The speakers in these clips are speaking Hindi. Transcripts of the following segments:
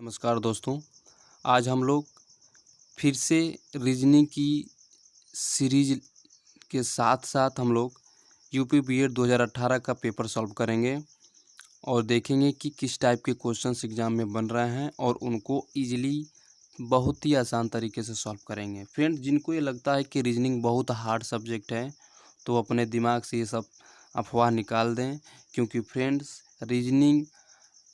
नमस्कार दोस्तों। आज हम लोग फिर से रीजनिंग की सीरीज के साथ साथ हम लोग यूपी बीएड 2018 का पेपर सॉल्व करेंगे और देखेंगे कि किस टाइप के क्वेश्चंस एग्ज़ाम में बन रहे हैं और उनको इजीली बहुत ही आसान तरीके से सॉल्व करेंगे। फ्रेंड्स, जिनको ये लगता है कि रीजनिंग बहुत हार्ड सब्जेक्ट है तो अपने दिमाग से ये सब अफवाह निकाल दें, क्योंकि फ्रेंड्स रीजनिंग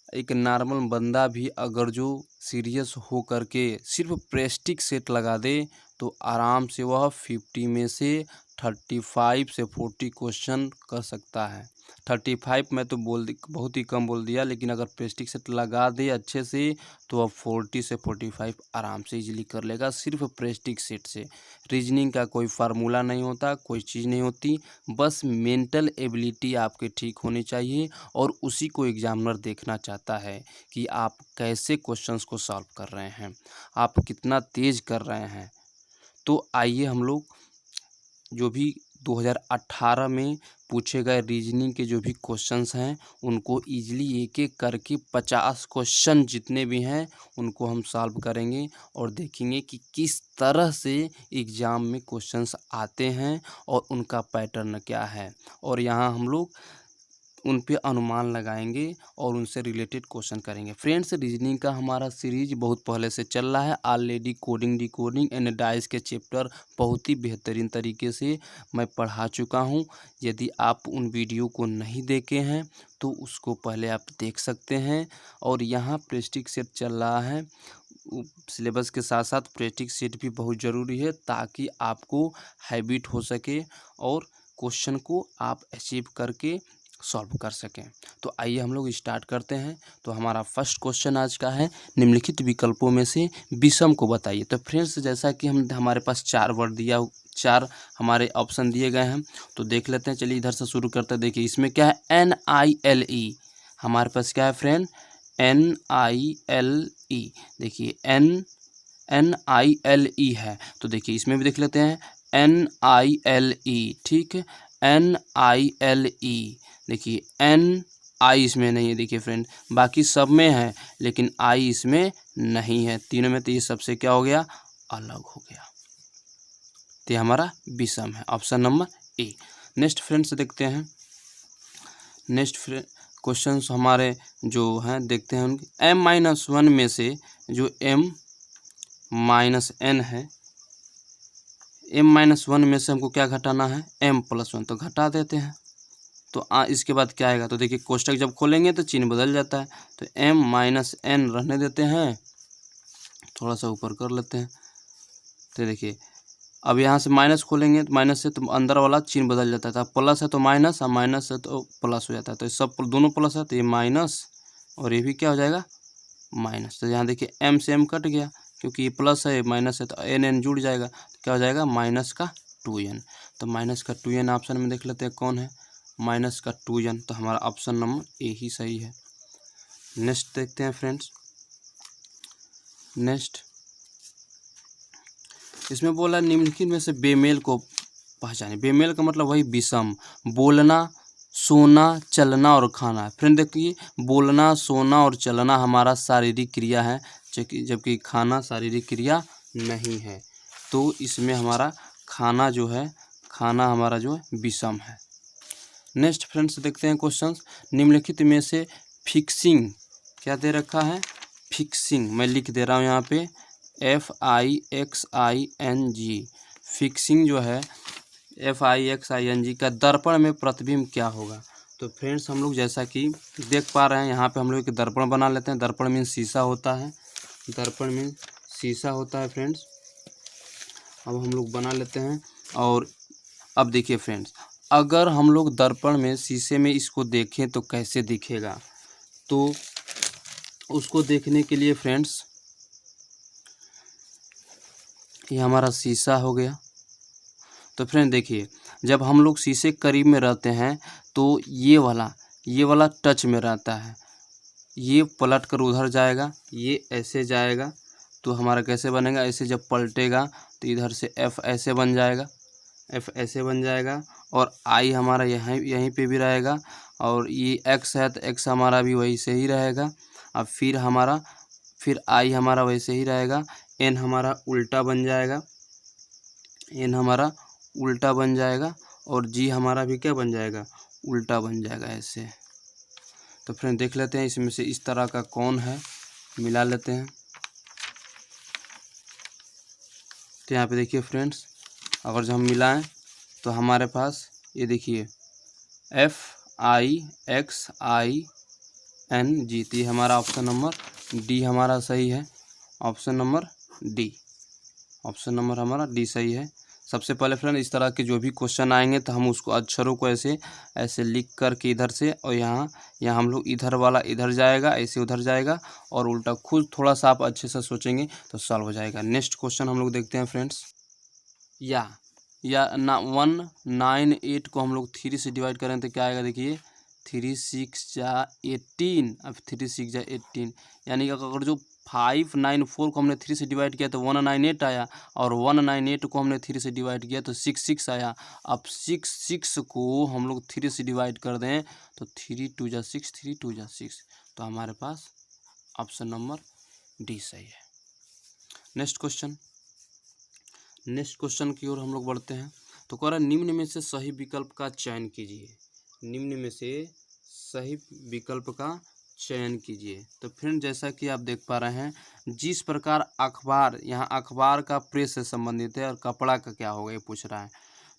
एक नॉर्मल बंदा भी अगर जो सीरियस हो करके सिर्फ प्रेस्टिक सेट लगा दे तो आराम से वह 50 में से 35 से 40 क्वेश्चन कर सकता है। 35 मैं तो बहुत ही कम बोल दिया, लेकिन अगर प्रेस्टिक सेट लगा दे अच्छे से तो वह 40 से 45 आराम से इजीली कर लेगा सिर्फ प्रेस्टिक सेट से। रीजनिंग का कोई फार्मूला नहीं होता, कोई चीज़ नहीं होती, बस मेंटल एबिलिटी आपके ठीक होनी चाहिए और उसी को एग्जामिनर देखना चाहता है कि आप कैसे क्वेश्चंस को सॉल्व कर रहे हैं, आप कितना तेज़ कर रहे हैं। तो आइए हम लोग जो भी 2018 में पूछे गए रीजनिंग के जो भी क्वेश्चंस हैं उनको इजीली एक एक करके 50 क्वेश्चन जितने भी हैं उनको हम सॉल्व करेंगे और देखेंगे कि किस तरह से एग्ज़ाम में क्वेश्चंस आते हैं और उनका पैटर्न क्या है, और यहाँ हम लोग उन पे अनुमान लगाएंगे और उनसे रिलेटेड क्वेश्चन करेंगे। फ्रेंड्स, रीजनिंग का हमारा सीरीज बहुत पहले से चल रहा है already. Coding, decoding and dice के चैप्टर बहुत ही बेहतरीन तरीके से मैं पढ़ा चुका हूं। यदि आप उन वीडियो को नहीं देखे हैं तो उसको पहले आप देख सकते हैं। और यहाँ प्रेस्टिक सेट चल रहा है, सिलेबस के साथ साथ प्रेस्टिक सेट भी बहुत ज़रूरी है ताकि आपको हैबिट हो सके और क्वेश्चन को आप अचीव करके सॉल्व कर सकें। तो आइए हम लोग स्टार्ट करते हैं। तो हमारा फर्स्ट क्वेश्चन आज का है, निम्नलिखित विकल्पों में से विषम को बताइए। तो फ्रेंड्स, जैसा कि हमारे पास 4 वर्ड दिया, 4 हमारे ऑप्शन दिए गए हैं, तो देख लेते हैं। चलिए इधर से शुरू करते हैं। देखिए इसमें क्या है, NILE। हमारे पास क्या है फ्रेंड, NILE। देखिए NILE है, तो देखिए इसमें भी देख लेते हैं NILE। ठीक है, NILE। देखिए आई इसमें नहीं है, देखिए फ्रेंड, बाकी सब में है लेकिन आई इसमें नहीं है। तीनों में तो ये सबसे क्या हो गया, अलग हो गया। तो ये हमारा विषम है, option number A. Next friends देखते हैं। नेक्स्ट क्वेश्चन हमारे जो हैं देखते हैं उनके। M-1 में से जो M-N है, M-1 में से हमको क्या घटाना है, M+1, तो घटा देते हैं। तो इसके बाद क्या आएगा, तो देखिए कोष्टक जब खोलेंगे तो चिन्ह बदल जाता है। तो M-N रहने देते हैं, थोड़ा सा ऊपर कर लेते हैं। तो देखिए अब यहाँ से माइनस खोलेंगे तो माइनस से तो अंदर वाला चिन्ह बदल जाता था, प्लस है तो माइनस और माइनस है तो प्लस हो जाता है। तो सब दोनों प्लस है तो ये माइनस और ये भी क्या हो जाएगा, माइनस। तो यहाँ देखिए M से M कट गया, क्योंकि ये प्लस है माइनस है तो N जुड़ जाएगा, तो क्या हो जाएगा, माइनस का 2n। तो माइनस का 2n ऑप्शन में देख लेते हैं कौन है, माइनस का 2n। तो हमारा ऑप्शन नंबर ए ही सही है। नेक्स्ट देखते हैं फ्रेंड्स। नेक्स्ट इसमें बोला निम्नलिखित में से बेमेल को पहचाने। बेमेल का मतलब वही विषम, बोलना, सोना, चलना और खाना। फ्रेंड देखिए, बोलना, सोना और चलना हमारा शारीरिक क्रिया है, जबकि खाना शारीरिक क्रिया नहीं है। तो इसमें हमारा खाना जो है, खाना हमारा जो है विषम है। नेक्स्ट फ्रेंड्स देखते हैं क्वेश्चन। निम्नलिखित में से फिक्सिंग क्या दे रखा है, फिक्सिंग मैं लिख दे रहा हूँ यहाँ पे FIXING। फिक्सिंग जो है FIXING का दर्पण में प्रतिबिंब क्या होगा। तो फ्रेंड्स हम लोग जैसा कि देख पा रहे हैं यहाँ पे हम लोग एक दर्पण बना लेते हैं। दर्पण में शीशा होता है, दर्पण में शीशा होता है फ्रेंड्स। अब हम लोग बना लेते हैं। और अब देखिए फ्रेंड्स, अगर हम लोग दर्पण में शीशे में इसको देखें तो कैसे दिखेगा, तो उसको देखने के लिए फ्रेंड्स ये हमारा शीशा हो गया। तो फ्रेंड देखिए, जब हम लोग शीशे करीब में रहते हैं तो ये वाला टच में रहता है, ये पलट कर उधर जाएगा, ये ऐसे जाएगा, तो हमारा कैसे बनेगा, ऐसे जब पलटेगा तो इधर से F ऐसे बन जाएगा, F ऐसे बन जाएगा। और I हमारा यहीं पे भी रहेगा, और ये X है तो X हमारा भी वही से ही रहेगा। अब फिर हमारा फिर आई हमारा वैसे ही रहेगा, एन हमारा उल्टा बन जाएगा, एन हमारा उल्टा बन जाएगा, और जी हमारा भी क्या बन जाएगा, उल्टा बन जाएगा ऐसे। तो फ्रेंड देख लेते हैं इसमें से इस तरह का कौन है, मिला लेते हैं। तो यहाँ पे देखिए फ्रेंड्स, अगर जो हम मिलाएं तो हमारे पास ये देखिए FIXIN तो ये हमारा ऑप्शन नंबर डी हमारा सही है। Option number D, option number हमारा डी सही है। सबसे पहले फ्रेंड इस तरह के जो भी क्वेश्चन आएंगे तो हम उसको अक्षरों को ऐसे ऐसे लिख कर के इधर से, और यहाँ हम लोग इधर वाला इधर जाएगा, ऐसे उधर जाएगा, और उल्टा खुद थोड़ा सा आप अच्छे से सोचेंगे तो सॉल्व हो जाएगा। नेक्स्ट क्वेश्चन हम लोग देखते हैं फ्रेंड्स। या ना 198 को हम लोग 3 से डिवाइड करें तो क्या आएगा, देखिए 3 6 जा 18, अब 3 6 जा 18, यानी कि अगर जो 594 को हमने 3 से डिवाइड किया तो 198 आया, और 198 को हमने 3 से डिवाइड किया तो 66 आया। अब 66 को हम लोग 3 से डिवाइड कर दें तो 3 2 जा 6, 3 2 जा 6, तो हमारे पास ऑप्शन नंबर डी सही है। नेक्स्ट क्वेश्चन की ओर हम लोग बढ़ते हैं। तो कह रहा है निम्न में से सही विकल्प का चयन कीजिए, निम्न में से सही विकल्प का चयन कीजिए। तो फ्रेंड जैसा कि आप देख पा रहे हैं, जिस प्रकार अखबार, यहाँ अखबार का प्रेस से संबंधित है, और कपड़ा का क्या होगा ये पूछ रहा है।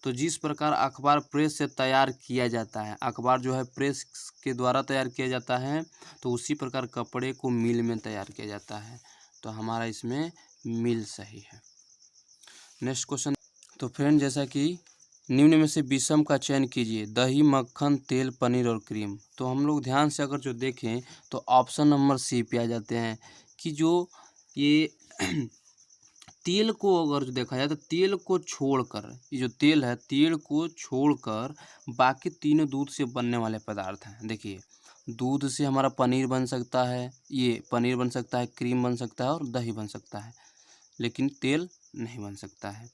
तो जिस प्रकार अखबार प्रेस से तैयार किया जाता है, अखबार जो है प्रेस के द्वारा तैयार किया जाता है, तो उसी प्रकार कपड़े को मिल में तैयार किया जाता है। तो हमारा इसमें मिल सही है। Next question. तो फ्रेंड जैसा कि निम्न में से विषम का चयन कीजिए, दही, मक्खन, तेल, पनीर और क्रीम। तो हम लोग ध्यान से अगर जो देखें तो ऑप्शन नंबर सी पे आ जाते हैं कि जो ये तेल को अगर जो देखा जाए तो तेल को छोड़कर, ये जो तेल है तेल को छोड़कर बाकी तीनों दूध से बनने वाले पदार्थ हैं। देखिए दूध से हमारा पनीर बन सकता है, ये पनीर बन सकता है, क्रीम बन सकता है और दही बन सकता है, लेकिन तेल नहीं बन सकता है।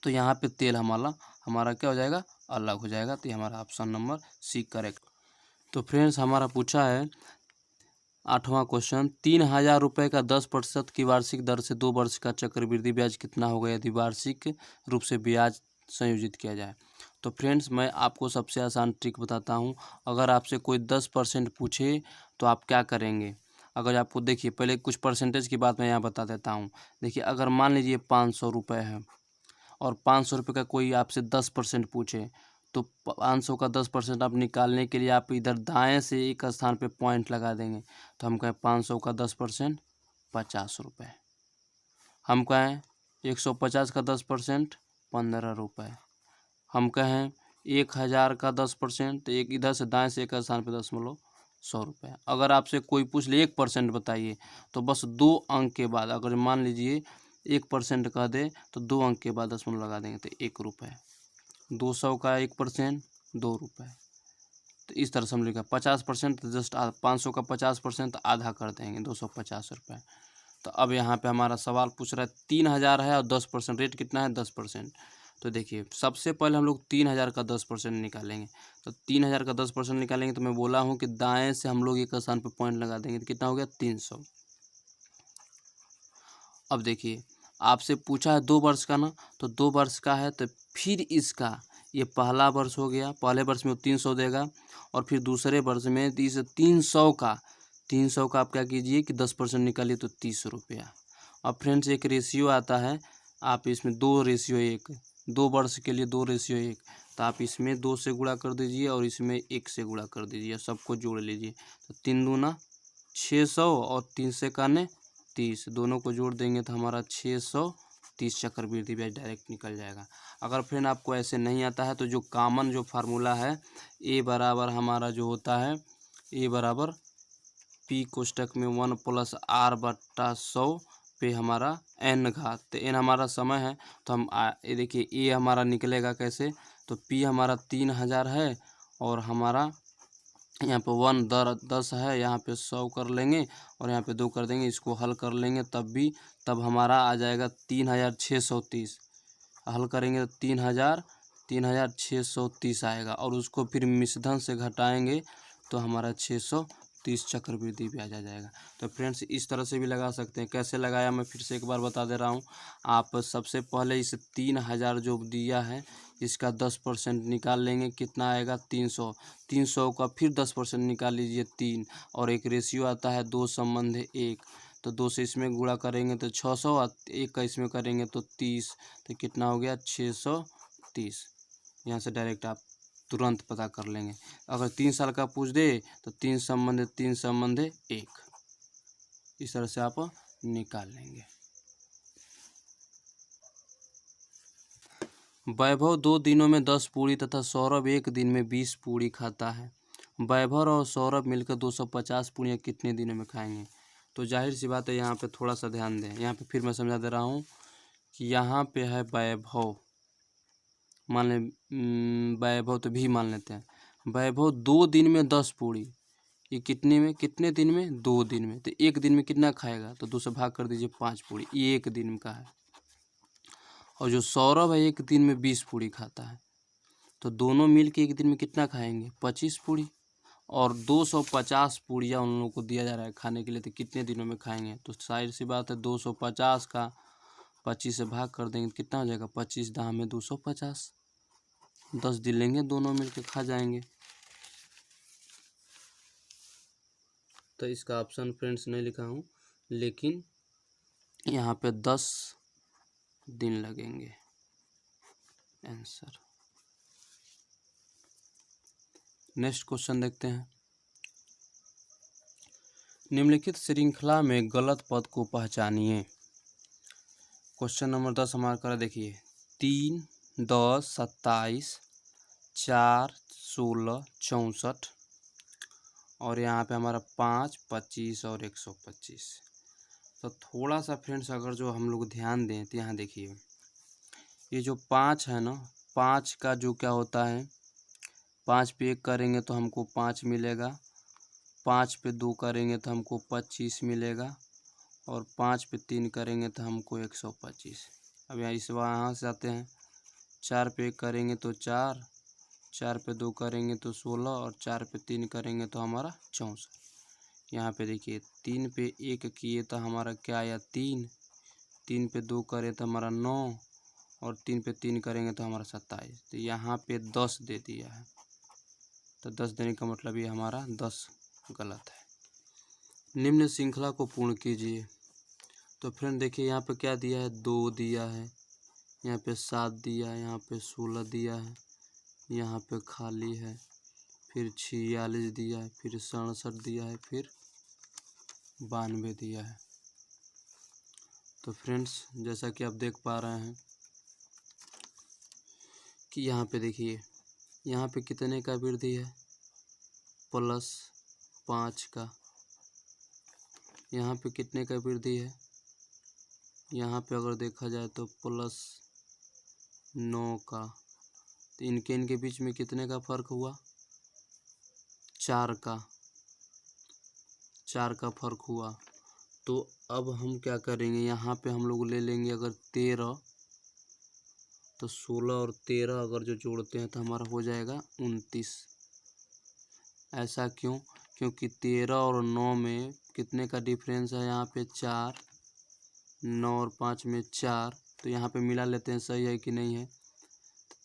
तो यहाँ पे तेल हमारा क्या हो जाएगा, अलग हो जाएगा। तो ये हमारा ऑप्शन नंबर सी करेक्ट। तो फ्रेंड्स हमारा पूछा है 8वां क्वेश्चन, 3000 रुपये का 10% की वार्षिक दर से 2 वर्ष का चक्रवृद्धि ब्याज कितना होगा यदि वार्षिक रूप से ब्याज संयोजित किया जाए। तो फ्रेंड्स मैं आपको सबसे आसान ट्रिक बताता हूँ। अगर आपसे कोई 10% पूछे तो आप क्या करेंगे। अगर आपको देखिए पहले कुछ परसेंटेज की बात मैं यहाँ बता देता हूँ। देखिए अगर मान लीजिए 500 रुपये है, और 500 रुपये का कोई आपसे 10% पूछे, तो 500 का 10% आप निकालने के लिए आप इधर दाएं से एक स्थान पे पॉइंट लगा देंगे। तो हम कहें 500 का 10% 50 रुपये, हम कहें 150 का 10% 15 रुपये, हम कहें 1000 का 10%, तो एक इधर से दाएं से एक स्थान पे 100 रुपये। अगर आपसे कोई पूछ ले 1% बताइए, तो बस 2 अंक के बाद अगर मान लीजिए 1% कह दे तो 2 अंक के बाद 0 लगा देंगे तो 1 रुपये। 200 का 1% 2 रुपये। तो इस तरह से हम लिखा 50% तो जस्ट 500 का 50% आधा कर देंगे 250 रुपये। तो अब यहाँ पे हमारा सवाल पूछ रहा है 3000 है और 10%, रेट कितना है 10%। तो देखिए सबसे पहले हम लोग 3000 का 10% निकालेंगे। तो 3000 का 10% निकालेंगे तो मैं बोला हूँ कि दाएं से हम लोग एक स्थान पे पॉइंट लगा देंगे तो कितना हो गया 300। अब देखिए आपसे पूछा है 2 वर्ष का ना, तो 2 वर्ष का है तो फिर इसका ये पहला वर्ष हो गया, पहले वर्ष में 300 देगा, और फिर दूसरे वर्ष में इस 300 का आप क्या कीजिए कि 10% निकालिए तो 30 रुपया। अब फ्रेंड्स एक रेशियो आता है, आप इसमें 2:1, 2 वर्ष के लिए 2:1, तो आप इसमें 2 से गुणा कर दीजिए और इसमें 1 से गुणा कर दीजिए, सबको जोड़ लीजिए। तो 3 दूना 600 और 3 से काने 30, दोनों को जोड़ देंगे तो हमारा 630 चक्रवृद्धि ब्याज डायरेक्ट निकल जाएगा। अगर फ्रेंड आपको ऐसे नहीं आता है तो जो कॉमन जो फार्मूला है ए बराबर हमारा जो होता है ए बराबर पी कोष्टक में 1 + r/100 पे हमारा n घात, तो n हमारा समय है, तो हम ये देखिए ए हमारा निकलेगा कैसे। तो पी हमारा 3000 है और हमारा यहाँ पे 1 10 है, यहाँ पे 100 कर लेंगे और यहाँ पे 2 कर देंगे, इसको हल कर लेंगे तब हमारा आ जाएगा 3630। हल करेंगे तो 3630 आएगा, और उसको फिर मिश्रधन से घटाएंगे तो हमारा 630 30 चक्रवृद्धि ब्याज आ जाएगा। तो फ्रेंड्स इस तरह से भी लगा सकते हैं। कैसे लगाया मैं फिर से एक बार बता दे रहा हूँ। आप सबसे पहले इस 3000 जो दिया है इसका 10% निकाल लेंगे, कितना आएगा 300। 300 का फिर 10% निकाल लीजिए 3, और एक रेशियो आता है 2 संबंध 1, तो 2 से इसमें गुणा करेंगे तो 600, और 1 का इसमें करेंगे तो 30, तो कितना हो गया 630। यहाँ से डायरेक्ट आप तुरंत पता कर लेंगे। अगर 3 साल का पूछ दे तो 3 संबंध 1, इस तरह से आप निकाल लेंगे। वैभव 2 दिनों में 10 पूड़ी तथा सौरभ 1 दिन में 20 पूड़ी खाता है। वैभव और सौरभ मिलकर 250 पूड़ियाँ कितने दिनों में खाएंगे? तो जाहिर सी बात है, यहाँ पे थोड़ा सा ध्यान दें। यहाँ पे फिर मैं समझा दे रहा हूँ कि यहाँ पे है वैभव, मान लें वैभव तो भी मान लेते हैं। वैभव 2 दिन में 10 पूड़ी, ये कितने दिन में? 2 दिन में। तो 1 दिन में कितना खाएगा? तो 2 से भाग कर दीजिए, 5 पूड़ी, ये 1 दिन का है। और जो सौरभ है 1 दिन में 20 पूड़ी खाता है, तो दोनों मिल के 1 दिन में कितना खाएंगे? 25 पूड़ी। और 250 पूड़ियाँ उन लोगों को दिया जा रहा है खाने के लिए, तो कितने दिनों में खाएंगे? तो जाहिर सी बात है 250 का 25 से भाग कर देंगे तो कितना हो जाएगा? 25 दाम में 250, 10 दिन लेंगे, दोनों मिलके खा जाएंगे। तो इसका ऑप्शन फ्रेंड्स नहीं लिखा हूँ, लेकिन यहाँ पे 10 दिन लगेंगे आंसर। नेक्स्ट क्वेश्चन देखते हैं। निम्नलिखित श्रृंखला में गलत पद को पहचानिए। क्वेश्चन नंबर 10 हमारा कर देखिए, 3, 10, 27, 4, 16, 64, और यहाँ पे हमारा 5, 25 और 125। तो थोड़ा सा फ्रेंड्स अगर जो हम लोग ध्यान दें तो यहाँ देखिए, ये जो 5 है ना, 5 का जो क्या होता है, 5 पे 1 करेंगे तो हमको 5 मिलेगा, 5 पे 2 करेंगे तो हमको 25 मिलेगा, और 5 पे 3 करेंगे तो हमको 125। अब यहाँ से आते हैं, 4 पे 1 करेंगे तो 4, 4 पे 2 करेंगे तो 16, और 4 पे 3 करेंगे तो हमारा 64। यहाँ पे देखिए 3 पे 1 किए तो हमारा क्या आया 3, 3 पे 2 करे तो हमारा 9, और 3 पे 3 करेंगे तो हमारा 27। तो यहाँ पे 10 दे दिया है, तो 10 देने का मतलब ये हमारा 10 गलत है। निम्न श्रृंखला को पूर्ण कीजिए। तो फ्रेंड देखिए यहाँ पे क्या दिया है, 2 दिया है, यहाँ पे 7 दिया है, यहाँ पे 16 दिया है, यहाँ पे खाली है, फिर 46 दिया है, फिर 67 दिया है, फिर 92 दिया है। तो फ्रेंड्स जैसा कि आप देख पा रहे हैं कि यहाँ पे देखिए, यहाँ पे कितने का वृद्धि है? +5 का। यहाँ पे कितने का वृद्धि है? यहाँ पे अगर देखा जाए तो +9 का। तो इनके बीच में कितने का फर्क हुआ? 4 का, 4 का फर्क हुआ। तो अब हम क्या करेंगे, यहाँ पे हम लोग ले लेंगे अगर 13, तो 16 और 13 अगर जो जोड़ते हैं तो हमारा हो जाएगा 29। ऐसा क्यों? क्योंकि 13 और 9 में कितने का डिफरेंस है? यहाँ पे 4, 9 और 5 में 4, तो यहाँ पे मिला लेते हैं, सही है कि नहीं है?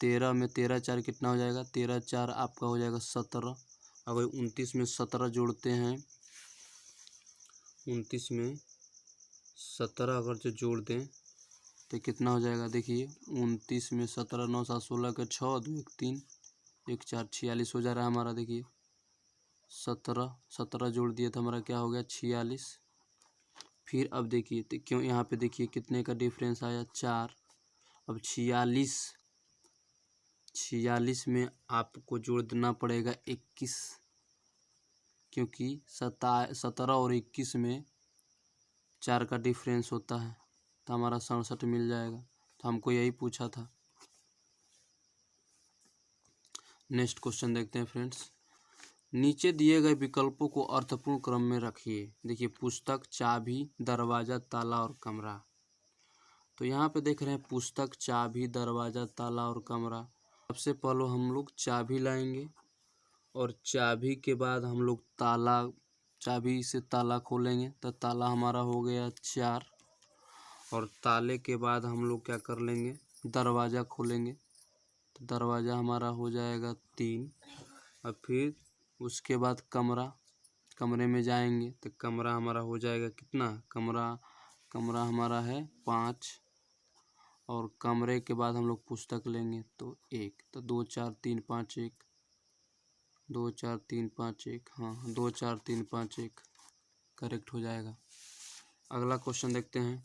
13 में 13 4 कितना हो जाएगा? 13 4 आपका हो जाएगा 17। अगर 29 में 17 जोड़ते हैं, 29 में 17 अगर जो जोड़ दें तो कितना हो जाएगा? देखिए 29 में 17, 9 7 16 के 6, 2 1 3, 1 4 46 हो जा रहा है हमारा। देखिए 17 जोड़ दिए तो हमारा क्या हो गया? 46। फिर अब देखिए तो क्यों यहाँ पे देखिए कितने का डिफरेंस आया? 4। अब 46 में आपको जोड़ देना पड़ेगा 21, क्योंकि 17 और 21 में 4 का डिफरेंस होता है, तो हमारा 67 मिल जाएगा। तो हमको यही पूछा था। नेक्स्ट क्वेश्चन देखते हैं फ्रेंड्स। नीचे दिए गए विकल्पों को अर्थपूर्ण क्रम में रखिए। देखिए पुस्तक, चाबी, दरवाज़ा, ताला और कमरा। तो यहाँ पे देख रहे हैं पुस्तक, चाबी, दरवाज़ा, ताला और कमरा। सबसे पहले हम लोग चाबी लाएंगे, और चाबी के बाद हम लोग ताला चाबी से ताला खोलेंगे तो ताला हमारा हो गया 4। और ताले के बाद हम लोग क्या कर लेंगे, दरवाज़ा खोलेंगे तो दरवाज़ा हमारा हो जाएगा 3। और फिर उसके बाद कमरे में जाएंगे तो कमरा हमारा हो जाएगा कितना, कमरा हमारा है 5। और कमरे के बाद हम लोग पुस्तक लेंगे तो 1, तो 2 4 3 5 1, 2 4 3 5 1, हाँ 2 4 3 5 1 करेक्ट हो जाएगा। अगला क्वेश्चन देखते हैं।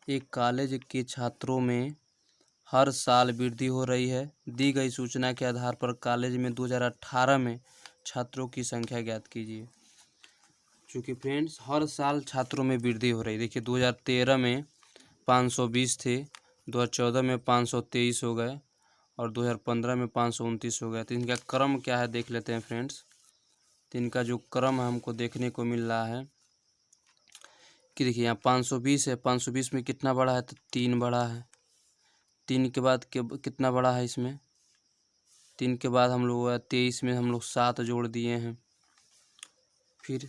एक कॉलेज के छात्रों में हर साल वृद्धि हो रही है। दी गई सूचना के आधार पर कॉलेज में 2018 में छात्रों की संख्या ज्ञात कीजिए। चूँकि फ्रेंड्स हर साल छात्रों में वृद्धि हो रही है। देखिए 2013 में 520 थे, 2014 में 523 हो गए और 2015 में 529 हो गए। तो इनका क्रम क्या है देख लेते हैं फ्रेंड्स। तो इनका जो क्रम है हमको देखने को मिल रहा है कि देखिए यहाँ 520 है, 520 में कितना बड़ा है तो 3 बड़ा है। 3 के बाद कितना बड़ा है इसमें, 3 के बाद हम लोग 23 में हम लोग 7 जोड़ दिए हैं, फिर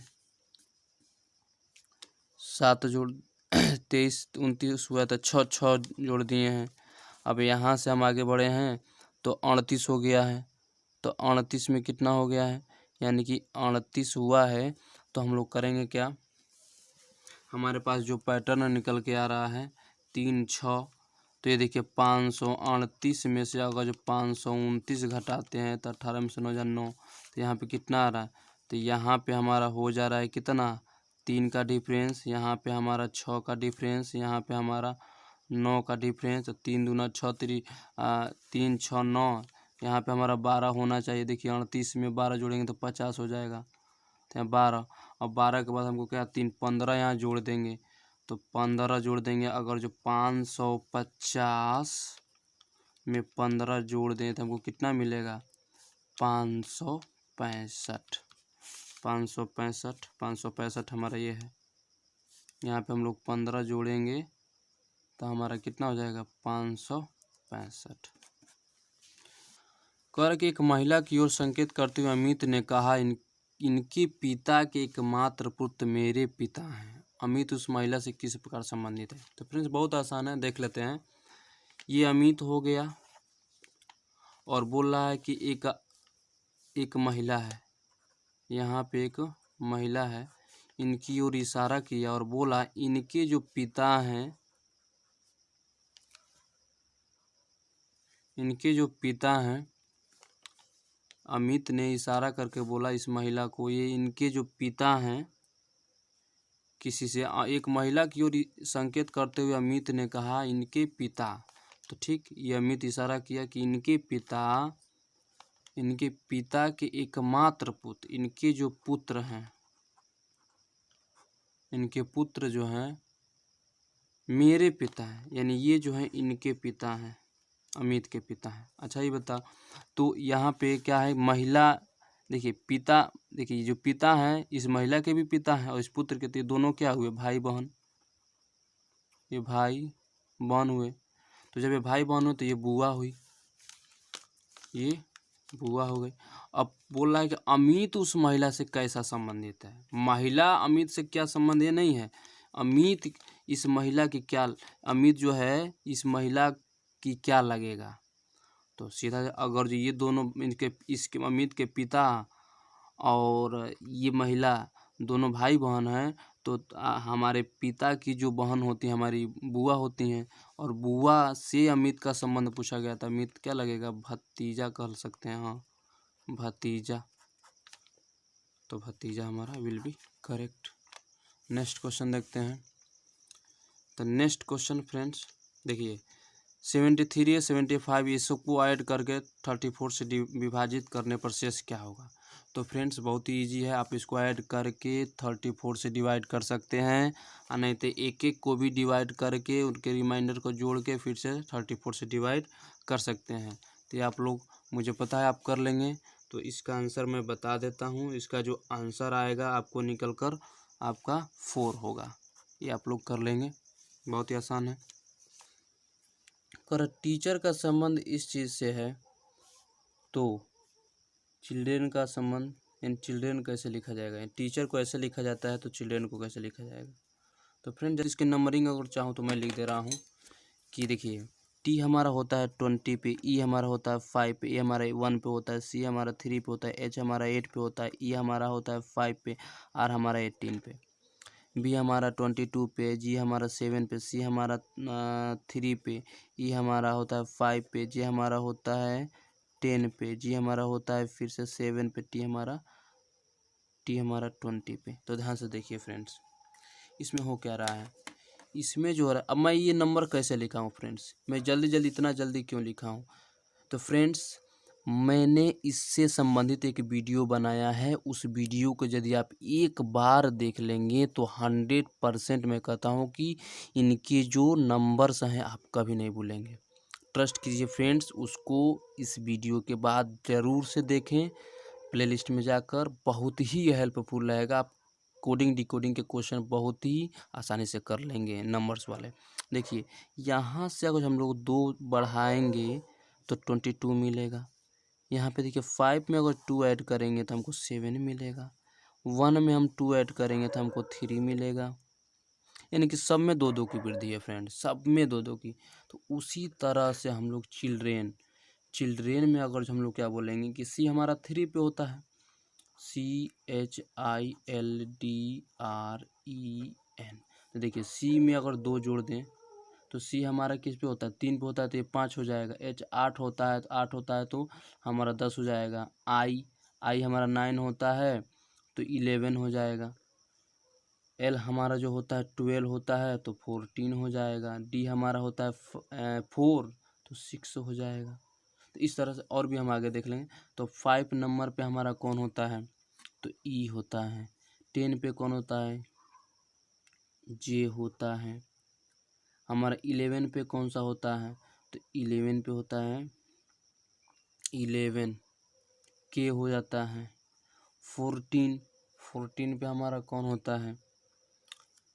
7 जोड़ 23 29 हुआ तो 6 जोड़ दिए हैं। अब यहाँ से हम आगे बढ़े हैं तो 38 हो गया है। तो 38 में कितना हो गया है, यानी कि 38 हुआ है। तो हम लोग करेंगे क्या, हमारे पास जो पैटर्न निकल के आ रहा है 3 6, तो ये देखिए 538 में से अगर जो 529 घटाते हैं तो 18 में से 9 9, तो यहाँ पे कितना आ रहा है, तो यहाँ पे हमारा हो जा रहा है कितना 3 का डिफरेंस, यहाँ पे हमारा 6 का डिफरेंस, यहाँ पे हमारा 9 का डिफरेंस। 3 दूना 6 3 6 9, यहाँ पे हमारा 12 होना चाहिए। देखिए 38 में 12 जोड़ेंगे तो 50 हो जाएगा, तो यहाँ 12। और 12 के बाद हमको क्या 3 15 यहाँ जोड़ देंगे तो 15 जोड़ देंगे। अगर जो 550 में 15 जोड़ दें तो हमको कितना मिलेगा 565। 565 हमारा ये है। यहाँ पे हम लोग 15 जोड़ेंगे तो हमारा कितना हो जाएगा 565। कर के एक महिला की ओर संकेत करते हुए अमित ने कहा, इनके पिता के एकमात्र पुत्र मेरे पिता हैं। अमित उस महिला से किस प्रकार संबंधित है। तो फ्रेंड्स बहुत आसान है, देख लेते हैं। ये अमित हो गया और बोल रहा है कि एक महिला है, यहाँ पे एक महिला है, इनकी ओर इशारा किया और बोला इनके जो पिता हैं, इनके जो पिता हैं, अमित ने इशारा करके बोला इस महिला को, ये इनके जो पिता हैं, किसी से एक महिला की ओर संकेत करते हुए अमित ने कहा इनके पिता। तो ठीक, ये अमित इशारा किया कि इनके पिता के एकमात्र पुत्र, इनके जो पुत्र हैं, इनके पुत्र जो हैं मेरे पिता हैं, यानी ये जो है इनके पिता हैं, अमित के पिता हैं। अच्छा ये बता, तो यहाँ पे क्या है, महिला देखिए पिता, देखिए जो पिता हैं इस महिला के भी पिता हैं और इस पुत्र के, तो दोनों क्या हुए भाई बहन, ये भाई बहन हुए। तो जब ये भाई बहन हुए तो ये बुआ हुई, ये बुआ हो गई। अब बोल रहा है कि अमित उस महिला से कैसा संबंधित है। महिला अमित से क्या संबंध, ये नहीं है, अमित इस महिला की क्या, अमित जो है इस महिला की क्या लगेगा। तो सीधा अगर जो ये दोनों इसके अमित के पिता और ये महिला दोनों भाई बहन हैं तो हमारे पिता की जो बहन होती है हमारी बुआ होती हैं, और बुआ से अमित का संबंध पूछा गया था। अमित क्या लगेगा, भतीजा कह सकते हैं, हाँ भतीजा। तो भतीजा हमारा will be correct. Next question देखते हैं। तो नेक्स्ट क्वेश्चन फ्रेंड्स देखिए 73 या 75 ये सबको ऐड करके 34 से विभाजित करने पर शेष क्या होगा। तो फ्रेंड्स बहुत ही ईजी है, आप इसको ऐड करके 34 से डिवाइड कर सकते हैं, और नहीं तो एक एक को भी डिवाइड करके उनके रिमाइंडर को जोड़ के फिर से 34 से डिवाइड कर सकते हैं। तो ये आप लोग, मुझे पता है आप कर लेंगे। तो इसका आंसर मैं बता देता हूँ, इसका जो आंसर आएगा आपको निकल कर आपका 4 होगा। ये आप लोग कर लेंगे, बहुत ही आसान है। अगर टीचर का संबंध इस चीज़ से है तो चिल्ड्रेन का संबंध इन चिल्ड्रेन कैसे लिखा जाएगा, टीचर को ऐसे लिखा जाता है तो चिल्ड्रेन को कैसे लिखा जाएगा। तो फ्रेंड इसकी नंबरिंग अगर चाहूँ तो मैं लिख दे रहा हूँ कि देखिए टी हमारा होता है 20 पे, ई हमारा होता है 5 पे, ए हमारा 1 पे होता है, सी हमारा 3 पे होता है, एच हमारा 8 पे होता है, ई हमारा होता है 5 पे, आर हमारा 18 पे, बी हमारा 22 पे, जी हमारा 7 पे, सी हमारा 3 पे, ई हमारा होता है 5 पे, जे हमारा होता है 10 पे, जी हमारा होता है फिर से 7 पे, टी हमारा 20 पे। तो ध्यान से देखिए फ्रेंड्स, इसमें हो क्या रहा है, इसमें जो हो रहा है, अब मैं ये नंबर कैसे लिखा हूँ फ्रेंड्स, मैं जल्दी जल्दी इतना जल्दी क्यों लिखा हूँ। तो फ्रेंड्स मैंने इससे संबंधित एक वीडियो बनाया है, उस वीडियो को यदि आप एक बार देख लेंगे तो 100% मैं कहता हूँ कि इनके जो नंबर्स हैं आप कभी नहीं भूलेंगे। ट्रस्ट कीजिए फ्रेंड्स, उसको इस वीडियो के बाद ज़रूर से देखें, प्लेलिस्ट में जाकर, बहुत ही हेल्पफुल रहेगा। आप कोडिंग डिकोडिंग के क्वेश्चन बहुत ही आसानी से कर लेंगे नंबर्स वाले। देखिए यहाँ से अगर हम लोग 2 बढ़ाएंगे तो 22 मिलेगा। यहाँ पे देखिए 5 में अगर 2 ऐड करेंगे तो हमको 7 मिलेगा। 1 में हम 2 ऐड करेंगे तो हमको 3 मिलेगा। यानी कि सब में 2 2 की वृद्धि है फ्रेंड, सब में 2 2 की। तो उसी तरह से हम लोग चिल्ड्रेन में अगर हम लोग क्या बोलेंगे कि सी हमारा 3 पे होता है, CHILDREN। तो देखिए सी में अगर 2 जोड़ दें तो सी हमारा किस पे होता है, 3 पे होता है तो ये 5 हो जाएगा। H 8 होता है, 8 होता है तो हमारा 10 हो जाएगा। I हमारा 9 होता है तो 11 हो जाएगा। L हमारा जो होता है 12 होता है तो 14 हो जाएगा। D हमारा होता है 4 तो 6 हो जाएगा। तो इस तरह से और भी हम आगे देख लेंगे। तो 5 नंबर पे हमारा कौन होता है, तो E होता है। 10 पे कौन होता है, J होता है। हमारा 11 पे कौन सा होता है, तो 11 पे होता है 11 K हो जाता है। 14 पे हमारा कौन होता है,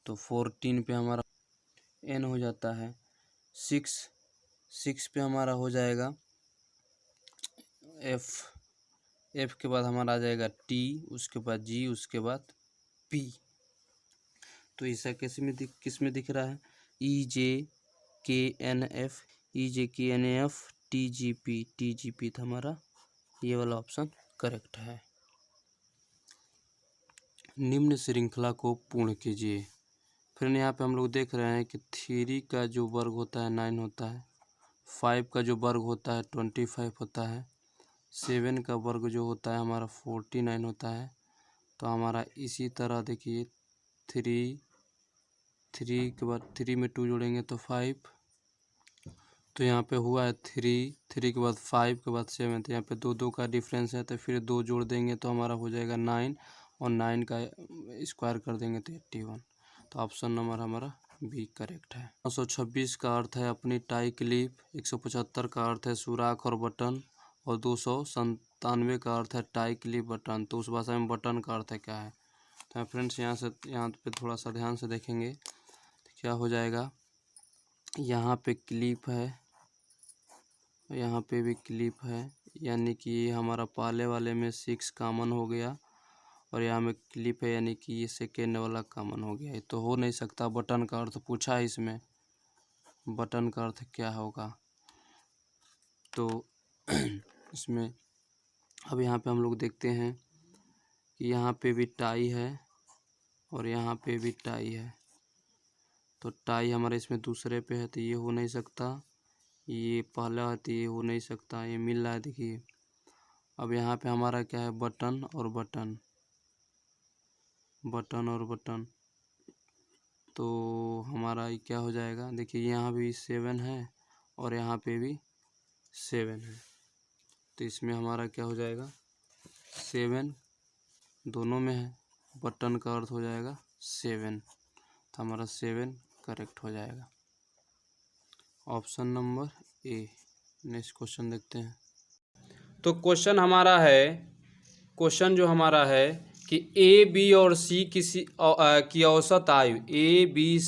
तो 14 पे हमारा N हो जाता है। 6 पे हमारा हो जाएगा F के बाद हमारा आ जाएगा T, उसके बाद G, उसके बाद P। तो ऐसा किस में दिख रहा है, EJKNF, EJKNF, TGP था हमारा, ये वाला ऑप्शन करेक्ट है। निम्न श्रृंखला को पूर्ण कीजिए। फिर यहाँ पे हम लोग देख रहे हैं कि 3 का जो वर्ग होता है 9 होता है, 5 का जो वर्ग होता है 25 होता है, 7 का वर्ग जो होता है हमारा 49 होता है। तो हमारा इसी तरह देखिए 3 के बाद 3 में 2 जोड़ेंगे तो 5, तो यहाँ पे हुआ है 3 के बाद 5 के बाद 7, तो यहाँ पे 2 2 का डिफरेंस है, तो फिर 2 जोड़ देंगे तो हमारा हो जाएगा 9, और 9 का स्क्वायर कर देंगे तो 81। तो ऑप्शन नंबर हमारा बी करेक्ट है। 926 का अर्थ है अपनी टाई क्लिप, 175 का अर्थ है सुराख और बटन, और 297 का अर्थ है टाई क्लिप बटन। तो उस भाषा में बटन का अर्थ है क्या है। तो फ्रेंड्स यहाँ पे थोड़ा सा ध्यान से देखेंगे तो क्या हो जाएगा, यहाँ पे क्लिप है, यहाँ पे भी क्लिप है, यानी कि हमारा पहले वाले में 6 कॉमन हो गया, और यहाँ में क्लिप है यानी कि ये सेकेंड वाला कॉमन हो गया। ये तो हो नहीं सकता। बटन का अर्थ पूछा है इसमें, बटन का अर्थ क्या होगा, तो इसमें अब यहाँ पे हम लोग देखते हैं कि यहाँ पे भी टाई है और यहाँ पे भी टाई है। तो टाई हमारे इसमें दूसरे पे है तो ये हो नहीं सकता, ये पहला है तो ये हो नहीं सकता, ये मिल रहा है देखिए। अब यहाँ पे हमारा क्या है, बटन और बटन, बटन और बटन, तो हमारा ये क्या हो जाएगा, देखिए यहाँ भी 7 है और यहाँ पे भी 7 है, तो इसमें हमारा क्या हो जाएगा, 7 दोनों में है, बटन का अर्थ हो जाएगा 7, तो हमारा 7 करेक्ट हो जाएगा। Option number A. Next question देखते हैं। तो क्वेश्चन हमारा है, क्वेश्चन जो हमारा है कि ए बी और सी की औसत आयु, ए बी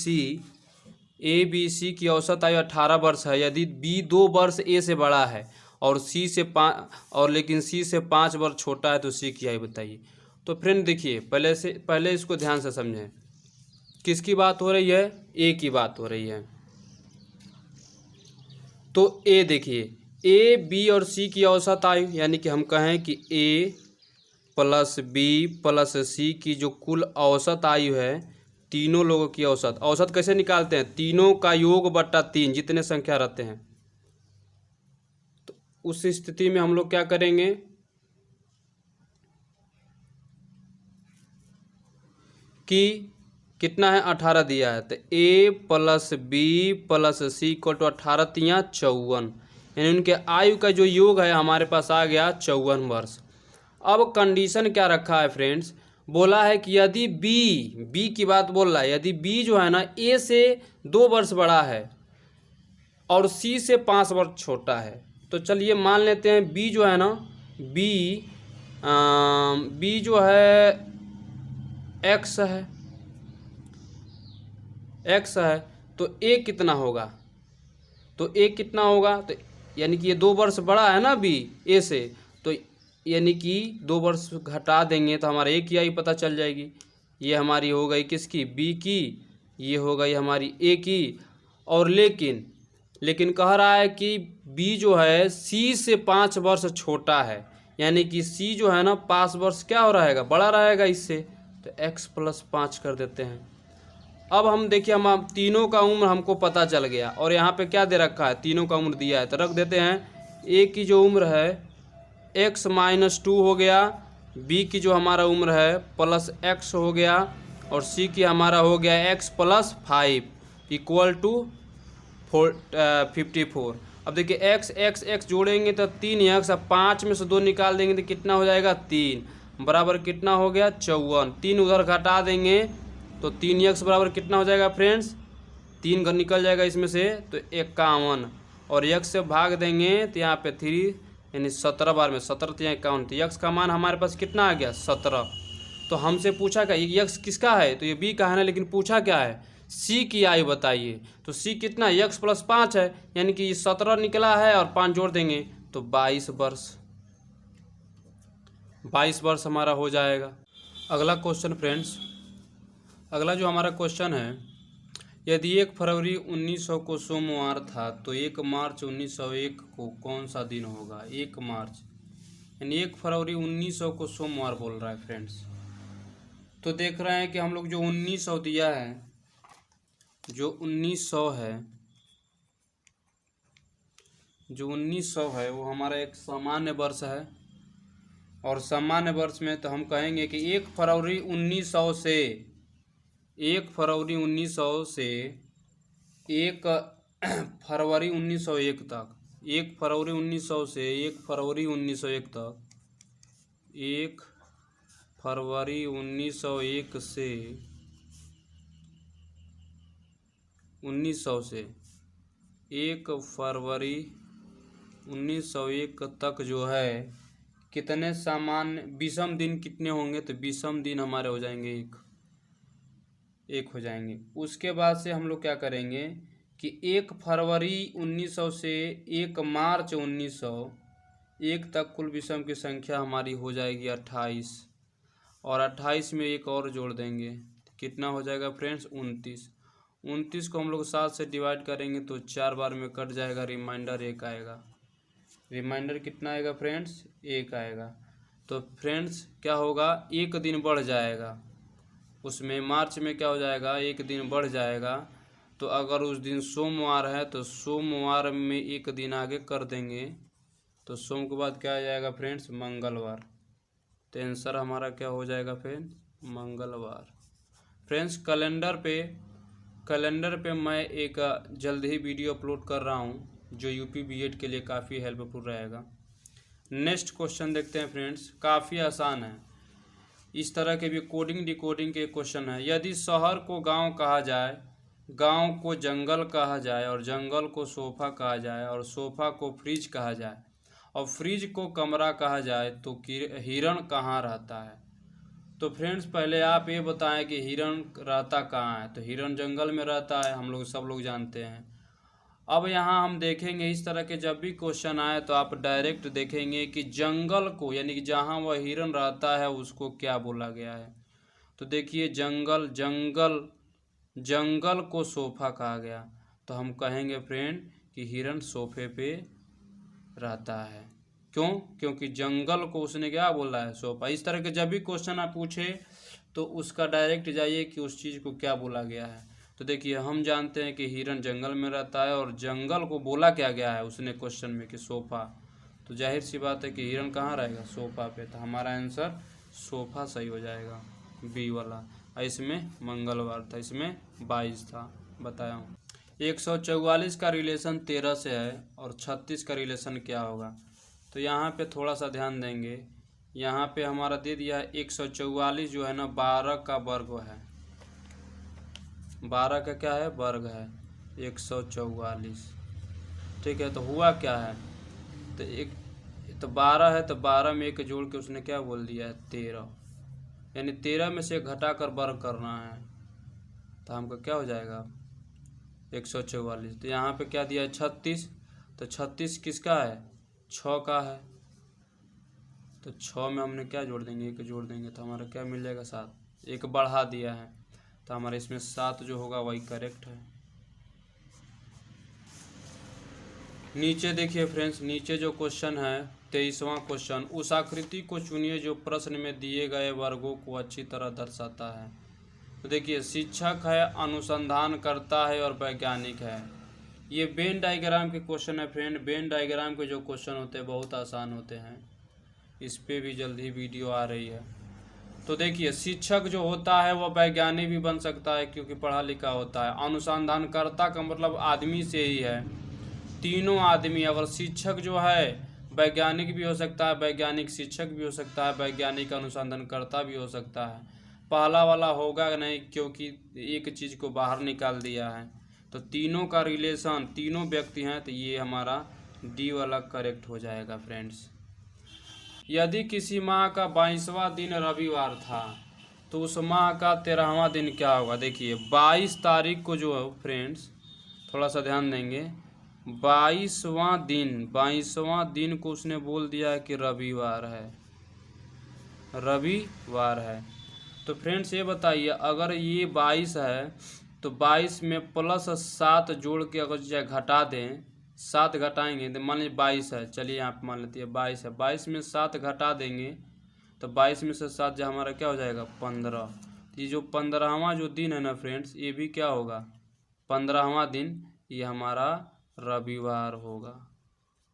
सी की औसत आयु 18 वर्ष है। यदि बी 2 वर्ष ए से बड़ा है और सी से 5 और लेकिन सी से 5 वर्ष छोटा है तो सी की आयु बताइए। तो फ्रेंड देखिए पहले इसको ध्यान से समझें। किसकी बात हो रही है? ए की बात हो रही है। तो ए देखिए, ए बी और सी की औसत आयु, यानी कि हम कहें कि ए प्लस बी प्लस सी की जो कुल औसत आयु है, तीनों लोगों की औसत कैसे निकालते हैं? तीनों का योग बटा 3 जितने संख्या रहते हैं। तो उस स्थिति में हम लोग क्या करेंगे कि कितना है? 18 दिया है, तो A plus B plus C equal to 18 तियाँ 54, यानी उनके आयु का जो योग है हमारे पास आ गया 54 वर्ष। अब कंडीशन क्या रखा है फ्रेंड्स? बोला है कि यदि बी की बात बोल रहा है, यदि बी जो है ना ए से 2 वर्ष बड़ा है और सी से 5 वर्ष छोटा है, तो चलिए मान लेते हैं बी जो है ना बी जो है एक्स है, तो ए कितना होगा? तो ए कितना होगा? तो यानी कि ये 2 वर्ष बड़ा है ना बी ए से, तो यानी कि 2 वर्ष घटा देंगे तो हमारा ए की आयु पता चल जाएगी। ये हमारी हो गई किसकी? बी की। ये हो गई हमारी ए की। और लेकिन कह रहा है कि बी जो है सी से 5 वर्ष छोटा है, यानी कि सी जो है ना 5 वर्ष क्या हो रहेगा? बड़ा रहेगा इससे, तो x + 5 कर देते हैं। अब हम देखिए, हम तीनों का उम्र हमको पता चल गया और यहाँ पे क्या दे रखा है? तीनों का उम्र दिया है, तो रख देते हैं। ए की जो उम्र है x - 2 हो गया, बी की जो हमारा उम्र है प्लस x हो गया, और सी की हमारा हो गया x + 5 इक्वल टू 54। अब देखिए x जोड़ेंगे तो 3x, अब 5 में से 2 निकाल देंगे तो कितना हो जाएगा? 3 बराबर कितना हो गया? 54। 3 उधर घटा देंगे तो 3x बराबर कितना हो जाएगा फ्रेंड्स? 3 निकल जाएगा इसमें से, तो 51, और x से भाग देंगे तो यहाँ पे 3 यानी 17 बार में 17 तो यहाँ 51, तो x का मान हमारे पास कितना आ गया? 17। तो हमसे पूछा क्या? ये x किसका है? तो ये b का है ना, लेकिन पूछा क्या है? c की आयु बताइए। तो c कितना? x + 5 है, यानी कि 17 निकला है और 5 जोड़ देंगे तो 22 वर्ष। 22 वर्ष हमारा हो जाएगा। अगला क्वेश्चन फ्रेंड्स, अगला जो हमारा क्वेश्चन है, यदि 1 फरवरी 1900 को सोमवार था तो 1 मार्च 1901 को कौन सा दिन होगा? 1 मार्च यानी 1 फरवरी 1900 को सोमवार बोल रहा है फ्रेंड्स। तो देख रहे हैं कि हम लोग जो 1900 दिया है, जो 1900 है वो हमारा एक सामान्य वर्ष है, और सामान्य वर्ष में तो हम कहेंगे कि 1 फरवरी 1900 से 1 फरवरी 1900 से 1 फरवरी 1901 तक, 1 फरवरी 1900 से 1 फरवरी 1901 तक, 1 फरवरी 1901 से 1900 से 1 फरवरी 1901 तक जो है कितने सामान्य विषम दिन कितने होंगे? तो विषम दिन हमारे हो जाएंगे एक हो जाएंगे। उसके बाद से हम लोग क्या करेंगे कि 1 फरवरी 1900 से 1 मार्च 1901 तक कुल विषम की संख्या हमारी हो जाएगी 28, और 28 में एक और जोड़ देंगे, कितना हो जाएगा फ्रेंड्स? 29। 29 को हम लोग 7 से डिवाइड करेंगे तो 4 बार में कट जाएगा, रिमाइंडर 1 आएगा। रिमाइंडर कितना आएगा फ्रेंड्स? 1 आएगा। तो फ्रेंड्स क्या होगा? 1 दिन बढ़ जाएगा उसमें, मार्च में क्या हो जाएगा? 1 दिन बढ़ जाएगा। तो अगर उस दिन सोमवार है तो सोमवार में 1 दिन आगे कर देंगे, तो सोम के बाद क्या आ जाएगा फ्रेंड्स? मंगलवार। तो आंसर हमारा क्या हो जाएगा फ्रेंड्स? मंगलवार। फ्रेंड्स कैलेंडर पे मैं एक जल्द ही वीडियो अपलोड कर रहा हूँ जो यूपी बीएड के लिए काफ़ी हेल्पफुल रहेगा। नेक्स्ट क्वेश्चन देखते हैं फ्रेंड्स, काफ़ी आसान है। इस तरह के भी कोडिंग डिकोडिंग के क्वेश्चन है। यदि शहर को गांव कहा जाए, गांव को जंगल कहा जाए, और जंगल को सोफ़ा कहा जाए, और सोफ़ा को फ्रिज कहा जाए, और फ्रिज को कमरा कहा जाए, तो हिरण कहाँ रहता है? तो फ्रेंड्स पहले आप ये बताएं कि हिरण रहता कहाँ है? तो हिरण जंगल में रहता है, हम लोग सब लोग जानते हैं। अब यहाँ हम देखेंगे इस तरह के जब भी क्वेश्चन आए तो आप डायरेक्ट देखेंगे कि जंगल को, यानी कि जहाँ वह हिरन रहता है उसको क्या बोला गया है। तो देखिए जंगल, जंगल, जंगल को सोफा कहा गया, तो हम कहेंगे फ्रेंड कि हिरन सोफे पे रहता है। क्यों? क्योंकि जंगल को उसने क्या बोला है? सोफा। इस तरह के जब भी क्वेश्चन आप पूछे तो उसका डायरेक्ट जाइए कि उस चीज़ को क्या बोला गया है। तो देखिए हम जानते हैं कि हिरन जंगल में रहता है और जंगल को बोला क्या गया है उसने क्वेश्चन में कि सोफा, तो जाहिर सी बात है कि हिरन कहाँ रहेगा? सोफा पे। तो हमारा आंसर सोफा सही हो जाएगा, बी वाला। इसमें मंगलवार था, इसमें 22 था, बताया हूँ। 144 का रिलेशन 13 से है और 36 का रिलेशन क्या होगा? तो यहाँ पे थोड़ा सा ध्यान देंगे। यहाँ पे हमारा दे दिया है 144 जो है ना 12 का वर्ग है, 12 का क्या है? वर्ग है 144। ठीक है, तो हुआ क्या है? तो एक तो 12 है, तो 12 में एक जोड़ के उसने क्या बोल दिया है? 13, यानी 13 में से घटाकर वर्ग करना है, तो हमका क्या हो जाएगा? 144। तो यहाँ पे क्या दिया है? 36। तो 36 किसका है? 6 का है। तो 6 में हमने क्या जोड़ देंगे? एक जोड़ देंगे तो हमारा क्या मिल जाएगा? 7। एक बढ़ा दिया है तो हमारे इसमें 7 जो होगा वही करेक्ट है। नीचे देखिए फ्रेंड्स, नीचे जो क्वेश्चन है 23वां क्वेश्चन, उस आकृति को चुनिए जो प्रश्न में दिए गए वर्गों को अच्छी तरह दर्शाता है। तो देखिए शिक्षक है, अनुसंधान करता है और वैज्ञानिक है। ये वेन डायग्राम के क्वेश्चन है फ्रेंड। वेन डायग्राम के जो क्वेश्चन होते हैं बहुत आसान होते हैं, इस पे भी जल्दी वीडियो आ रही है। तो देखिए शिक्षक जो होता है वह वैज्ञानिक भी बन सकता है क्योंकि पढ़ा लिखा होता है। अनुसंधानकर्ता का मतलब आदमी से ही है, तीनों आदमी। अगर शिक्षक जो है वैज्ञानिक भी हो सकता है, वैज्ञानिक शिक्षक भी हो सकता है, वैज्ञानिक अनुसंधानकर्ता भी हो सकता है। पहला वाला होगा नहीं क्योंकि एक चीज़ को बाहर निकाल दिया है। तो तीनों का रिलेशन, तीनों व्यक्ति हैं, तो ये हमारा डी वाला करेक्ट हो जाएगा फ्रेंड्स। यदि किसी माह का 22वां दिन रविवार था तो उस माह का 13वां दिन क्या होगा? देखिए 22 तारीख को जो है फ्रेंड्स, थोड़ा सा ध्यान देंगे, 22वां दिन को उसने बोल दिया है कि रविवार है, रविवार है। तो फ्रेंड्स ये बताइए अगर ये 22 है तो 22 में प्लस 7 जोड़ के अगर चाहे घटा दें, 7 घटाएंगे तो मान लीजिए 22 है, चलिए यहाँ पे मान लेते हैं 22 है, 22 में 7 घटा देंगे तो 22 में से 7 जो हमारा क्या हो जाएगा? 15। ये जो 15वां जो दिन है ना फ्रेंड्स, ये भी क्या होगा? 15वां दिन, ये हमारा रविवार होगा।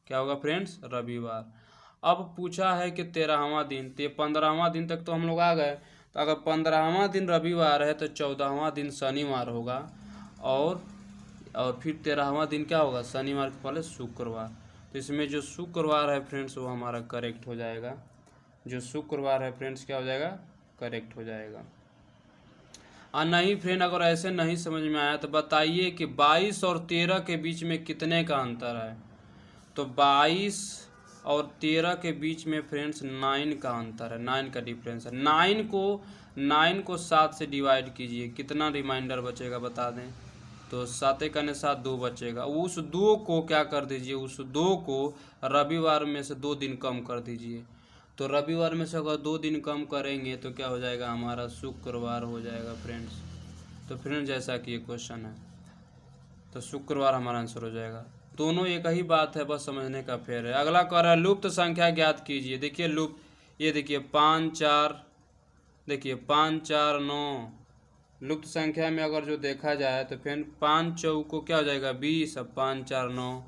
क्या होगा फ्रेंड्स? रविवार। अब पूछा है कि 13वां दिन, तो ये 15वां दिन तक तो हम लोग आ गए। तो अगर 15वां दिन रविवार है तो 14वां दिन शनिवार होगा, और फिर 13वां दिन क्या होगा? शनिवार के पहले शुक्रवार। तो इसमें जो शुक्रवार है फ्रेंड्स वो हमारा करेक्ट हो जाएगा। जो शुक्रवार है फ्रेंड्स क्या हो जाएगा? करेक्ट हो जाएगा। नहीं फ्रेंड, अगर ऐसे नहीं समझ में आया तो बताइए कि 22 और 13 के बीच में कितने का अंतर है? तो 22 और 13 के बीच में फ्रेंड्स 9 का अंतर है, 9 का डिफरेंस है। 9 को 7 से डिवाइड कीजिए, कितना रिमाइंडर बचेगा बता दें? तो 7 का 7 2 बचेगा। उस 2 को क्या कर दीजिए? उस 2 को रविवार में से 2 दिन कम कर दीजिए। तो रविवार में से अगर 2 दिन कम करेंगे तो क्या हो जाएगा? हमारा शुक्रवार हो जाएगा फ्रेंड्स। तो फ्रेंड्स जैसा कि ये क्वेश्चन है तो शुक्रवार हमारा आंसर हो जाएगा। दोनों एक ही बात है, बस समझने का फेर है। अगला कह रहा है लुप्त संख्या ज्ञात कीजिए। देखिए लुप्त, ये देखिए 5 4, देखिए 5 4 9। लुप्त संख्या में अगर जो देखा जाए तो फिर 5 चौको क्या हो जाएगा? 20, अब 5 4 9,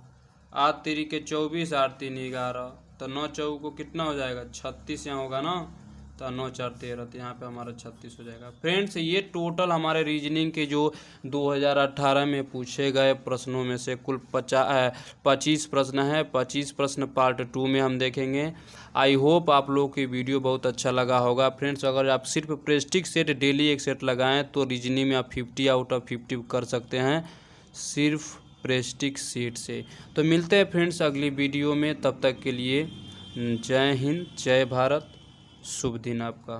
8 3 के 24, 8 3 11, तो 9 चौको कितना हो जाएगा? 36 यहाँ होगा ना, तो 9 4 13, तो यहाँ पे हमारा 36 हो जाएगा। फ्रेंड्स ये टोटल हमारे रीजनिंग के जो 2018 में पूछे गए प्रश्नों में से कुल 25 प्रश्न है। 25 प्रश्न पार्ट 2 में हम देखेंगे। आई होप आप लोगों की वीडियो बहुत अच्छा लगा होगा। फ्रेंड्स अगर आप सिर्फ प्रेस्टिक सेट डेली एक सेट लगाएं तो रीजनिंग में आप 50 आउट ऑफ 50 कर सकते हैं सिर्फ प्रेस्टिक सेट से। तो मिलते हैं फ्रेंड्स अगली वीडियो में, तब तक के लिए जय हिंद, जय भारत, शुभ दिन आपका।